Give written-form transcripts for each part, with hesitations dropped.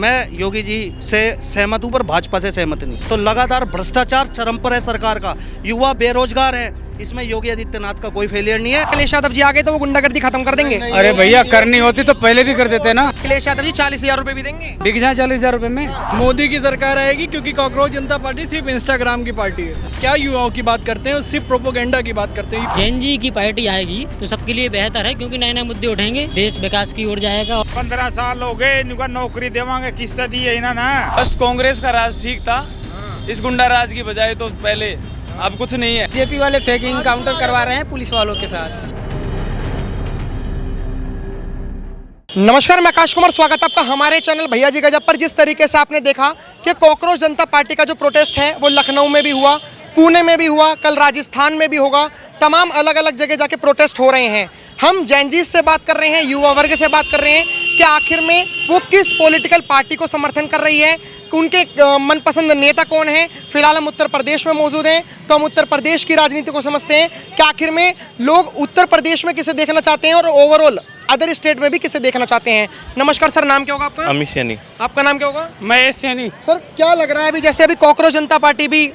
मैं योगी जी से सहमत हूँ पर भाजपा से सहमत नहीं। तो लगातार भ्रष्टाचार चरम पर है सरकार का, युवा बेरोजगार है, इसमें योगी आदित्यनाथ का कोई फेलियर नहीं है। अखिलेश यादव जी आ गए तो वो गुंडागर्दी खत्म कर देंगे। अरे भैया करनी होती तो पहले भी कर देते ना। अखिलेश यादव जी 40,000 रुपए भी देंगे। बिक जाए 40,000 रुपए में। मोदी की सरकार आएगी क्योंकि कॉकरोच जनता पार्टी सिर्फ इंस्टाग्राम की पार्टी है। क्या युवाओं की बात करते हैं, सिर्फ प्रोपोगेंडा की बात करते हैं। जैन जी की पार्टी आएगी तो सबके लिए बेहतर है, क्योंकि नए नए मुद्दे उठेंगे, देश विकास की ओर जाएगा। 15 साल हो गए, इनका नौकरी देवांगे, किस्त दी है ना। बस कांग्रेस का राज ठीक था, इस गुंडा राज की बजाय तो पहले अब कुछ नहीं है। बीजेपी वाले फेक इनकाउंटर करवा रहे हैं पुलिस वालों के साथ। नमस्कार, मैं आकाश कुमार, स्वागत है आपका हमारे चैनल भैया जी गजब पर। जिस तरीके से आपने देखा कि कॉकरोच जनता पार्टी का जो प्रोटेस्ट है वो लखनऊ में भी हुआ, पुणे में भी हुआ, कल राजस्थान में भी होगा, तमाम अलग अलग जगह जाके प्रोटेस्ट हो रहे हैं। हम जैनजीज से बात कर रहे हैं, युवा वर्ग से बात कर रहे हैं कि आखिर में वो किस पॉलिटिकल पार्टी को समर्थन कर रही है, उनके मनपसंद नेता कौन है। फिलहाल हम उत्तर प्रदेश में मौजूद हैं, तो हम उत्तर प्रदेश की राजनीति को समझते हैं कि आखिर में लोग उत्तर प्रदेश में किसे देखना चाहते हैं और ओवरऑल अदर स्टेट में भी किसे देखना चाहते हैं। नमस्कार सर, नाम क्या होगा आपका? अमित सैनी। आपका नाम क्या होगा? महेश सैनी। सर, क्या लग रहा है अभी जैसे अभी कॉकरोच जनता पार्टी भी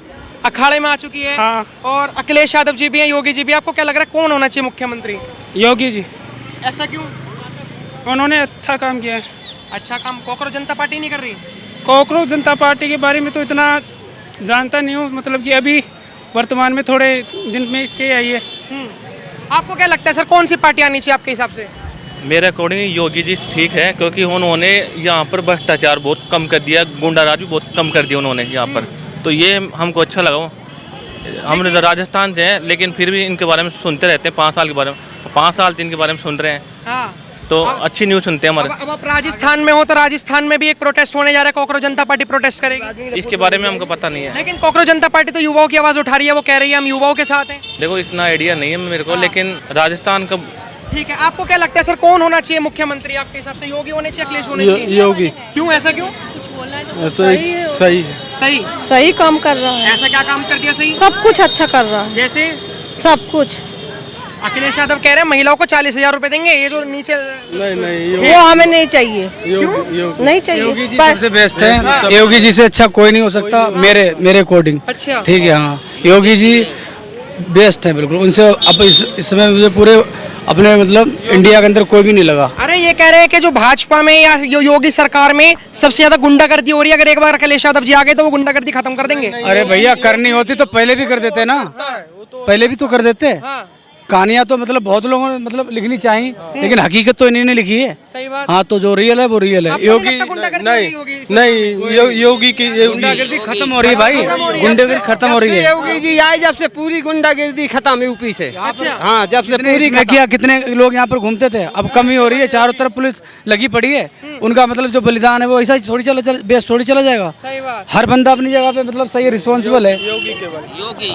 अखाड़े में आ चुकी है, हाँ। और अखिलेश यादव जी भी हैं, योगी जी भी, आपको क्या लग रहा है कौन होना चाहिए मुख्यमंत्री? योगी जी, ऐसा क्यों? उन्होंने अच्छा काम किया है। अच्छा काम कॉकरोच जनता पार्टी नहीं कर रही? कॉकरोच जनता पार्टी के बारे में तो इतना जानता नहीं हूँ, मतलब कि अभी वर्तमान में थोड़े दिन में इससे आई है। आपको क्या लगता है सर, कौन सी पार्टी आनी चाहिए आपके हिसाब से? मेरे अकॉर्डिंग योगी जी ठीक है, क्योंकि उन्होंने यहाँ पर भ्रष्टाचार बहुत कम कर दिया, गुंडाराज भी बहुत कम कर दिया उन्होंने यहाँ पर, तो ये हमको अच्छा लगा। हम राजस्थान से हैं लेकिन फिर भी इनके बारे में सुनते रहते हैं, 5 साल के बारे में, 5 साल से इनके बारे में सुन रहे हैं। हाँ। तो अच्छी न्यूज़ सुनते हैं हमारे। अब आप राजस्थान में हो तो राजस्थान में भी एक प्रोटेस्ट होने जा रहा है, कॉकरोच जनता पार्टी प्रोटेस्ट करेगी। इसके बारे में हमको पता नहीं है, लेकिन कॉकरोच जनता पार्टी तो युवाओं की आवाज उठा रही है, वो कह रही है हम युवाओं के साथ हैं। देखो इतना आइडिया नहीं है मेरे को, लेकिन राजस्थान का ठीक है, आपको क्या लगता है सर कौन होना चाहिए मुख्यमंत्री आपके हिसाब से? योगी होने चाहिए, अखिलेश होने चाहिए? योगी। क्यों, ऐसा क्यों? सही सही सही काम कर रहा है, ऐसा क्या काम कर दिया सही? सब कुछ अच्छा कर रहा है, जैसे सब कुछ। अखिलेश यादव कह रहे हैं महिलाओं को 40,000 रुपए देंगे, ये जो नीचे नहीं, वो हमें नहीं चाहिए, नहीं चाहिए। योगी जी सबसे बेस्ट है, योगी जी से अच्छा कोई नहीं हो सकता मेरे अकॉर्डिंग। अच्छा, ठीक है, हाँ योगी जी बेस्ट है बिल्कुल। उनसे अब इस समय मुझे पूरे अपने मतलब इंडिया के अंदर कोई भी नहीं लगा। अरे ये कह रहे हैं कि जो भाजपा में या योगी सरकार में सबसे ज्यादा गुंडागर्दी हो रही है, अगर एक बार अखिलेश यादव जी आ गए तो वो गुंडागर्दी खत्म कर देंगे। अरे भैया करनी होती तो पहले भी कर देते ना, पहले भी तो कर देते। कहानियां तो मतलब बहुत लोगों ने मतलब लिखनी चाहिए, लेकिन हकीकत तो इन्हीं ने लिखी है। सही बात। हाँ, तो जो रियल है वो रियल है। योगी नहीं, योगी की गुंडागर्दी खत्म हो रही है भाई, गुंडागर्दी खत्म हो रही है। योगी जी आए जब से पूरी गुंडागर्दी खत्म है यूपी से। अच्छा। हाँ, जब से पूरी किया, कितने लोग यहाँ पर घूमते थे, अब कमी हो रही है, चारों तरफ पुलिस लगी पड़ी है। उनका मतलब जो बलिदान है वो ऐसा थोड़ी बेस थोड़ी चला जाएगा। सही बात। हर बंदा अपनी जगह पे मतलब सही रिस्पॉन्सिबल है।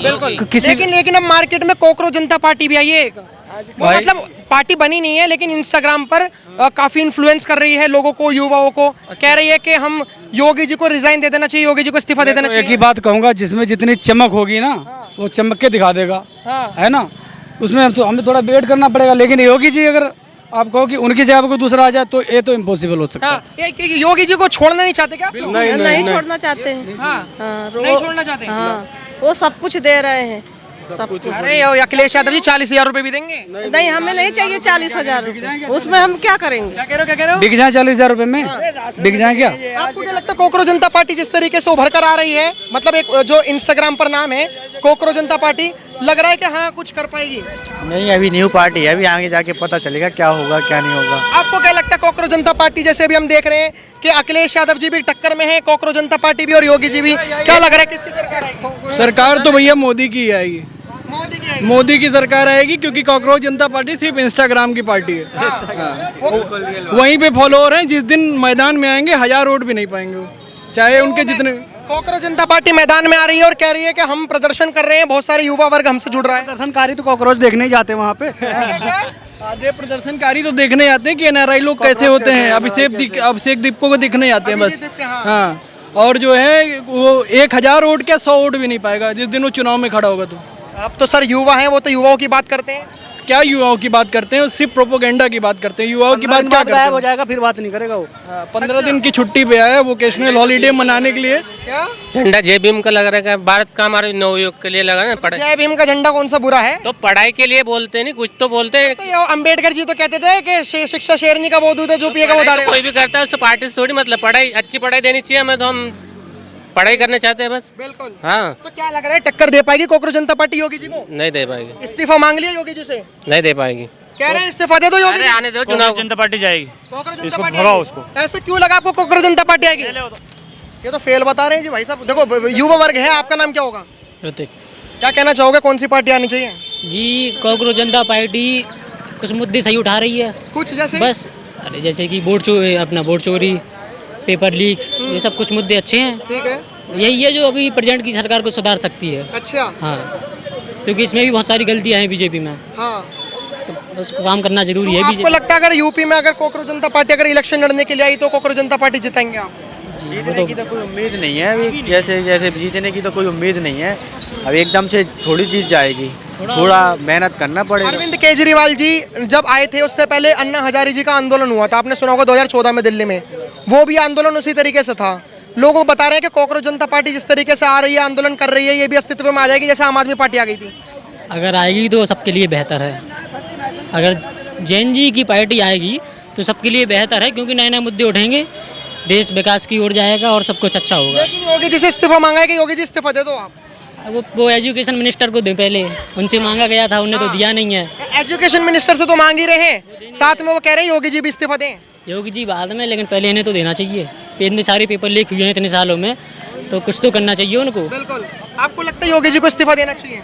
बिल्कुल। किसी लेकिन अब मार्केट में कॉकरोच जनता पार्टी भी आई है, वो मतलब पार्टी बनी नहीं है, लेकिन इंस्टाग्राम पर काफी इन्फ्लुएंस कर रही है लोगों को, युवाओं को। कह रही है कि हम योगी जी को रिजाइन दे देना चाहिए, योगी जी को इस्तीफा दे देना चाहिए। एक ही बात कहूंगा, जिसमें जितनी चमक होगी ना वो चमक के दिखा देगा, है ना। उसमें तो हमें थोड़ा वेट करना पड़ेगा, लेकिन योगी जी अगर आप कहो कि उनकी जगह कोई दूसरा आ जाए तो ये तो इम्पॉसिबल हो सकता है। योगी जी को छोड़ना नहीं चाहते क्या? नहीं छोड़ना चाहते हैं। नहीं छोड़ना चाहते। हाँ, वो सब कुछ दे रहे हैं, सब कुछ। अरे अखिलेश यादव जी 40,000 रुपए भी देंगे? नहीं, हमें नहीं चाहिए 40,000 रुपए, उसमें हम क्या करेंगे? क्या कह रहे हो? बिक जाए 40,000 रुपए में, बिक जाए क्या? आपको क्या लगता है कॉकरोच जनता पार्टी जिस तरीके से उभर कर आ रही है, मतलब एक जो इंस्टाग्राम पर नाम है कॉकरोच जनता पार्टी, लग रहा है कि हाँ कुछ कर पाएगी? नहीं, अभी न्यू पार्टी है, अभी आगे जाके पता चलेगा क्या होगा क्या नहीं होगा। आपको क्या लगता है कॉकरोच जनता पार्टी, जैसे अभी हम देख रहे हैं कि अखिलेश यादव जी भी टक्कर में है, कॉकरोच जनता पार्टी भी और योगी जी भी, क्या लग रहा है किसकी सरकार आएगी? सरकार तो भैया मोदी की आएगी, मोदी की सरकार आएगी, क्योंकि कॉकरोच जनता पार्टी सिर्फ इंस्टाग्राम की पार्टी है। वहीं पे फॉलोअर हैं, जिस दिन मैदान में आएंगे 1000 वोट भी नहीं पाएंगे वो, चाहे उनके जितने। कॉकरोच जनता पार्टी मैदान में आ रही है और कह रही है कि हम प्रदर्शन कर रहे हैं, बहुत सारे युवा वर्ग हमसे जुड़ रहा है। प्रदर्शनकारी तो कॉकरोच देखने ही जाते हैं वहाँ पे। आधे प्रदर्शनकारी तो देखने आते हैं कि एनआरआई लोग कैसे होते हैं, अभिषेक दीपको को देखने आते हैं बस। हाँ, और जो है वो 1000 वोट क्या 100 वोट भी नहीं पाएगा जिस दिन वो चुनाव में खड़ा होगा। तो अब तो सर युवा हैं, वो तो युवाओं की बात करते हैं। क्या युवाओं की बात करते हैं, सिर्फ प्रोपोगेंडा की बात करते हैं। युवाओं की बात क्या करते गायब हो हैं? जाएगा, फिर बात नहीं करेगा वो। 15 दिन की छुट्टी पे आया है वोकेशनल हॉलीडे मनाने के लिए। क्या झंडा जय भीम का लग रहा है, भारत का हमारे नवयुग के लिए लगा ना। पढ़ाई जय भीम का झंडा कौन सा बुरा है? तो पढ़ाई के लिए बोलते नहीं, कुछ तो बोलते हैं। तो ये अम्बेडकर जी तो कहते थे कि शिक्षा शेरनी का वो दूध है जो पिएगा वो दाड़ेगा। कोई भी करता है उससे पार्टी से थोड़ी मतलब, पढ़ाई अच्छी पढ़ाई देनी चाहिए हमें, तो हम पढ़ाई करना चाहते हैं बस। बिल्कुल। हाँ, तो क्या लग रहा है टक्कर दे पाएगी कांग्रेस जनता पार्टी योगी जी को? नहीं दे पाएगी, इस्तीफा मांग लिया योगी जी से? नहीं दे पाएगी। कह रहे हैं इस्तीफा दे दो योगी अरे जी। आने दो चुनाव। जनता पार्टी जाएगी। कांग्रेस जनता इसको पार्टी भगाओ आएगी। उसको। ऐसा क्यों लगा आपको कांग्रेस जनता पार्टी आएगी? ये तो फेल बता रहे हैं जी भाई साहब। देखो युवा वर्ग है, आपका नाम क्या होगा? प्रतीक क्या कहना चाहोगे, कौन सी पार्टी आनी चाहिए? जी, कांग्रेस जनता पार्टी कुछ मुद्दे सही उठा रही है कुछ जैसे बस। अरे जैसे कि वोट चोरी, पेपर लीक, ये सब कुछ मुद्दे अच्छे हैं। ठीक है। यही है जो अभी प्रेजेंट की सरकार को सुधार सकती है। अच्छा। हाँ, क्योंकि इसमें भी बहुत सारी गलतियाँ हैं बीजेपी में, हाँ, तो उसको काम करना जरूरी है। आपको बीजेपी लगता है अगर यूपी में अगर कांग्रेस जनता पार्टी अगर इलेक्शन लड़ने के लिए आई तो कांग्रेस जनता पार्टी जिताएंगे आप? जीतने की तो कोई उम्मीद नहीं है अभी, जैसे जैसे जीतने की तो कोई उम्मीद नहीं है। अब एकदम से थोड़ी चीज जाएगी, थोड़ा मेहनत करना पड़ेगा। अरविंद केजरीवाल जी जब आए थे उससे पहले अन्ना हजारे जी का आंदोलन हुआ था, आपने सुना होगा 2014 में दिल्ली में। वो भी आंदोलन उसी तरीके से था। लोग बता रहे हैं कि कांग्रेस जनता पार्टी जिस तरीके से आ रही है, आंदोलन कर रही है, ये भी अस्तित्व में आ जाएगी जैसे आम आदमी पार्टी आ गई थी। अगर आएगी तो सबके लिए बेहतर है। अगर जैन जी की पार्टी आएगी तो सबके लिए बेहतर है, क्योंकि नए नए मुद्दे उठेंगे, देश विकास की ओर जाएगा और सब कुछ अच्छा होगा। लेकिन योगी जी से इस्तीफा मांगा है कि योगी जी इस्तीफा दे दो आप? वो एजुकेशन मिनिस्टर को दे, पहले उनसे मांगा गया था, उन्हें तो दिया नहीं है। एजुकेशन मिनिस्टर से तो मांग ही रहे हैं, साथ में वो कह रहे हैं योगी जी भी इस्तीफा दें। योगी जी बाद में, लेकिन पहले इन्हें तो देना चाहिए। इतने सारे पेपर लीक हुए हैं इतने सालों में, तो कुछ तो करना चाहिए उनको। बिल्कुल। आपको लगता है योगी जी को इस्तीफा देना चाहिए?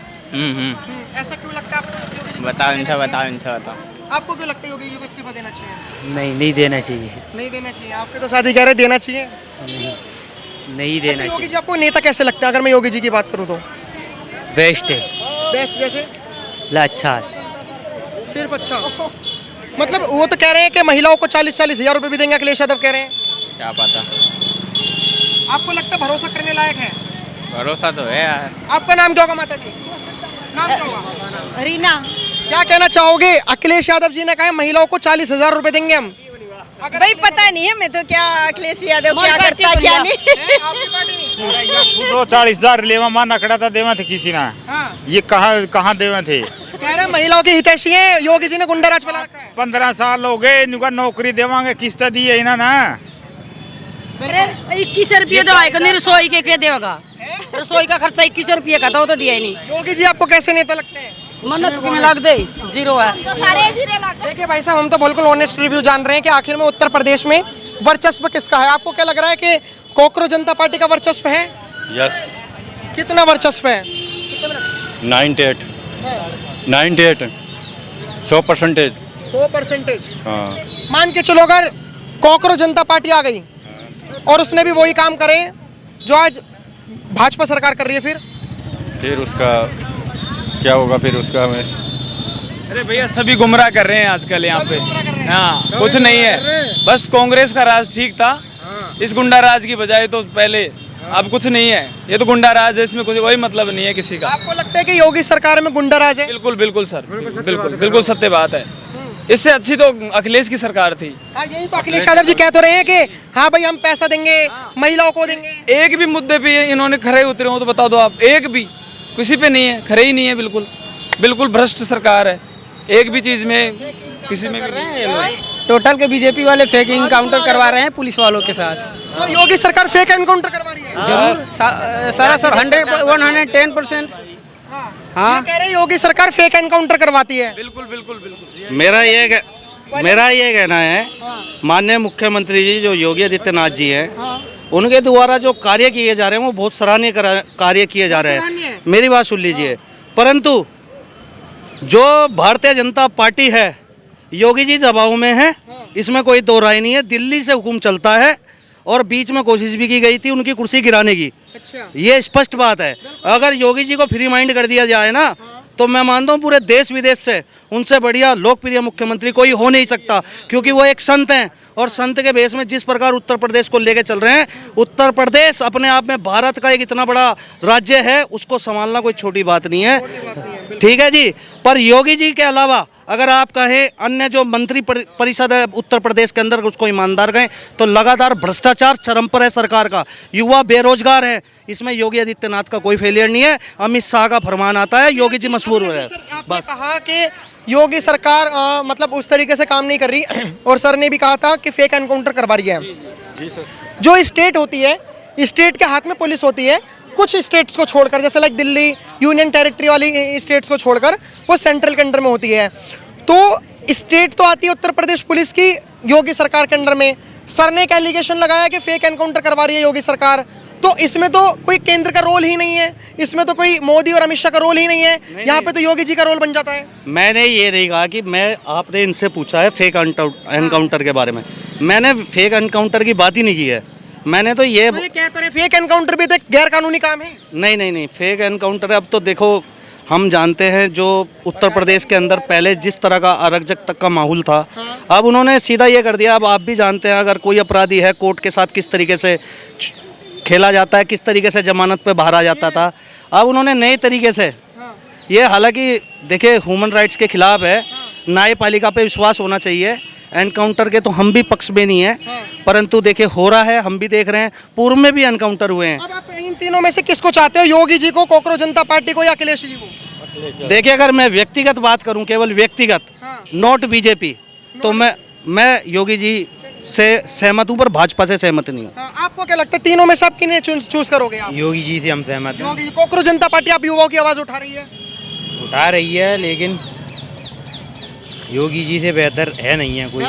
ऐसा क्यों लगता है आपको? बताओ इनसे, बताओ। आपको क्यों लगता है योगी जी को इस्तीफा देना चाहिए? नहीं देना चाहिए, नहीं देना चाहिए। आपके तो साथी कह रहे देना चाहिए। नहीं अच्छा, योगी जी आपको नेता कैसे लगता है? अगर मैं योगी जी की बात करूँ तो बेस्ट है, बेस्ट जैसे अच्छा है। सिर्फ अच्छा, मतलब वो तो कह रहे हैं कि महिलाओं को 40-40 हजार रुपए भी देंगे, अखिलेश यादव कह रहे हैं। क्या पता, आपको लगता है भरोसा करने लायक है? भरोसा तो है यार। आपका नाम क्या होगा माता जी? नाम क्या होगा? रीना। क्या कहना चाहोगे? अखिलेश यादव जी ने कहा है महिलाओं को 40,000 रुपए देंगे हम। भाई पता नहीं है, मैं तो क्या अखिलेश यादव क्या करता क्या नहीं। आपकी पार्टी? 40,000 लेवा माना खड़ा था, देवा थे किसी ना। हाँ। ये कहाँ देवा थे? कह रहे हैं महिलाओं की हितैषी है, योगी जी ने गुंडा राज फैला रखा है। 15 साल हो गए, इनका नौकरी देवांगे, किस्त दी है इन्हें ना। 21 रुपये तो आएगा नहीं, रसोई के क्या देगा? रसोई का खर्चा 21 रुपये का था, वो तो दिया ही नहीं। योगी जी आपको कैसे नेता लगते हैं? मन्नत में लग दे, जीरो है। देखिए भाई साहब, हम तो बिल्कुल ऑनेस्ट रिव्यू जान रहे हैं कि आखिर में उत्तर प्रदेश में वर्चस्व किसका है। आपको क्या लग रहा है कि कांग्रेस जनता पार्टी का वर्चस्व है? यस। कितना वर्चस्व है? 98 100%। 100%। हाँ। मान के चलो अगर कांग्रेस जनता पार्टी आ गई और उसने भी वही काम करे जो आज भाजपा सरकार कर रही है, फिर उसका क्या होगा? फिर उसका हमें अरे भैया सभी गुमराह कर रहे हैं आजकल यहाँ पे। हाँ, कुछ नहीं है, बस कांग्रेस का राज ठीक था, इस गुंडा राज की बजाय तो पहले। अब कुछ नहीं है, ये तो गुंडा राज है, इसमें कोई मतलब नहीं है किसी का। आपको लगता है कि योगी सरकार में गुंडा राज है? बिल्कुल सर, बिल्कुल सत्य बात है। इससे अच्छी तो अखिलेश की सरकार थी। हाँ, यही तो अखिलेश यादव जी कह तो रहे हैं कि हाँ भाई हम पैसा देंगे, महिलाओं को देंगे। एक भी मुद्दे पे इन्होंने खरे उतरे हो तो बता दो आप, एक भी किसी पे नहीं है, खरे ही नहीं है। बिल्कुल भ्रष्ट सरकार है, एक भी चीज में किसी में भी नहीं है। टोटल के बीजेपी वाले फेक इनकाउंटर करवा रहे हैं पुलिस वालों के साथ। तो योगी सरकार फेक एनकाउंटर करवा रही है? जरूर सारा सर 110%। हाँ, ये कह रहे हैं योगी सरकार फेक एनकाउंटर करवाती है। बिल्कुल। मेरा ये कहना है, माननीय मुख्यमंत्री जी जो योगी आदित्यनाथ जी हैं, उनके द्वारा जो कार्य किए जा रहे हैं वो बहुत सराहनीय कार्य किए जा रहे हैं। मेरी बात सुन लीजिए। परंतु जो भारतीय जनता पार्टी है, योगी जी दबाव में है, इसमें कोई दो राय नहीं है। दिल्ली से हुक्म चलता है और बीच में कोशिश भी की गई थी उनकी कुर्सी गिराने की। अच्छा। ये स्पष्ट बात है। अगर योगी जी को फ्री माइंड कर दिया जाए ना, तो मैं मानता हूँ पूरे देश विदेश से उनसे बढ़िया लोकप्रिय मुख्यमंत्री कोई हो नहीं सकता, क्योंकि वो एक संत हैं और संत के बेस में जिस प्रकार उत्तर प्रदेश को लेके चल रहे हैं, उत्तर प्रदेश अपने आप में भारत का एक इतना बड़ा राज्य है, उसको संभालना कोई छोटी बात नहीं है। ठीक है जी। पर योगी जी के अलावा अगर आप कहें अन्य जो मंत्री परिषद है उत्तर प्रदेश के अंदर उसको ईमानदार कहें तो लगातार भ्रष्टाचार चरम पर है सरकार का। युवा बेरोजगार है, इसमें योगी आदित्यनाथ का कोई फेलियर नहीं है। अमित शाह का फरमान आता है, योगी जी मशहूर हो रहे हैं। बस कहा कि योगी सरकार मतलब उस तरीके से काम नहीं कर रही और सर ने भी कहा था कि फेक एनकाउंटर करवा रही है। जी सर। जो स्टेट होती है, स्टेट के हाथ में पुलिस होती है, कुछ स्टेट्स को छोड़कर जैसे लाइक दिल्ली यूनियन टेरिटरी वाली स्टेट्स को छोड़कर वो सेंट्रल के अंडर में होती है। तो स्टेट तो आती है उत्तर प्रदेश पुलिस की योगी सरकार के अंडर में। सर ने एक एलिगेशन लगाया कि फेक एनकाउंटर करवा रही है योगी सरकार, तो इसमें तो कोई केंद्र का रोल ही नहीं है, इसमें तो कोई मोदी और अमित शाह का रोल ही नहीं है, यहाँ पे तो योगी जी का रोल बन जाता है। मैंने ये नहीं कहा कि मैं आपने इनसे पूछा है फेक एनकाउंटर के बारे में, मैंने फेक एनकाउंटर की बात ही नहीं की है। मैंने तो ये क्या करें, फेक एनकाउंटर भी तो एक गैर कानूनी काम है। नहीं, फेक एनकाउंटर अब तो देखो हम जानते हैं जो उत्तर प्रदेश के अंदर पहले जिस तरह का अराजक तक का माहौल था, अब उन्होंने सीधा ये कर दिया। अब आप भी जानते हैं अगर कोई अपराधी है कोर्ट के साथ किस तरीके से खेला जाता है, किस तरीके से जमानत पे बाहर आ जाता था, अब उन्होंने नए तरीके से ये, हालांकि देखिए ह्यूमन राइट्स के खिलाफ है, न्यायपालिका पे विश्वास होना चाहिए। एनकाउंटर के तो हम भी पक्ष में नहीं है, परंतु देखिए हो रहा है, हम भी देख रहे हैं, पूर्व में भी एनकाउंटर हुए हैं। अब आप इन तीनों में से किसको चाहते हो, योगी जी को, कोकरोच जनता पार्टी को या अखिलेश जी को? देखिए अगर मैं व्यक्तिगत बात करूं, केवल व्यक्तिगत, नॉट बीजेपी, तो मैं योगी जी से सहमत हूं, पर भाजपा से सहमत नहीं हूं। आपको क्या लगता है तीनों में से आप किन्हें चूज करोगे? आप योगी जी से हम सहमत हैं। योगी, कोकरोच जनता पार्टी आप युवाओं की आवाज उठा रही है, लेकिन योगी जी से बेहतर है नहीं है कोई।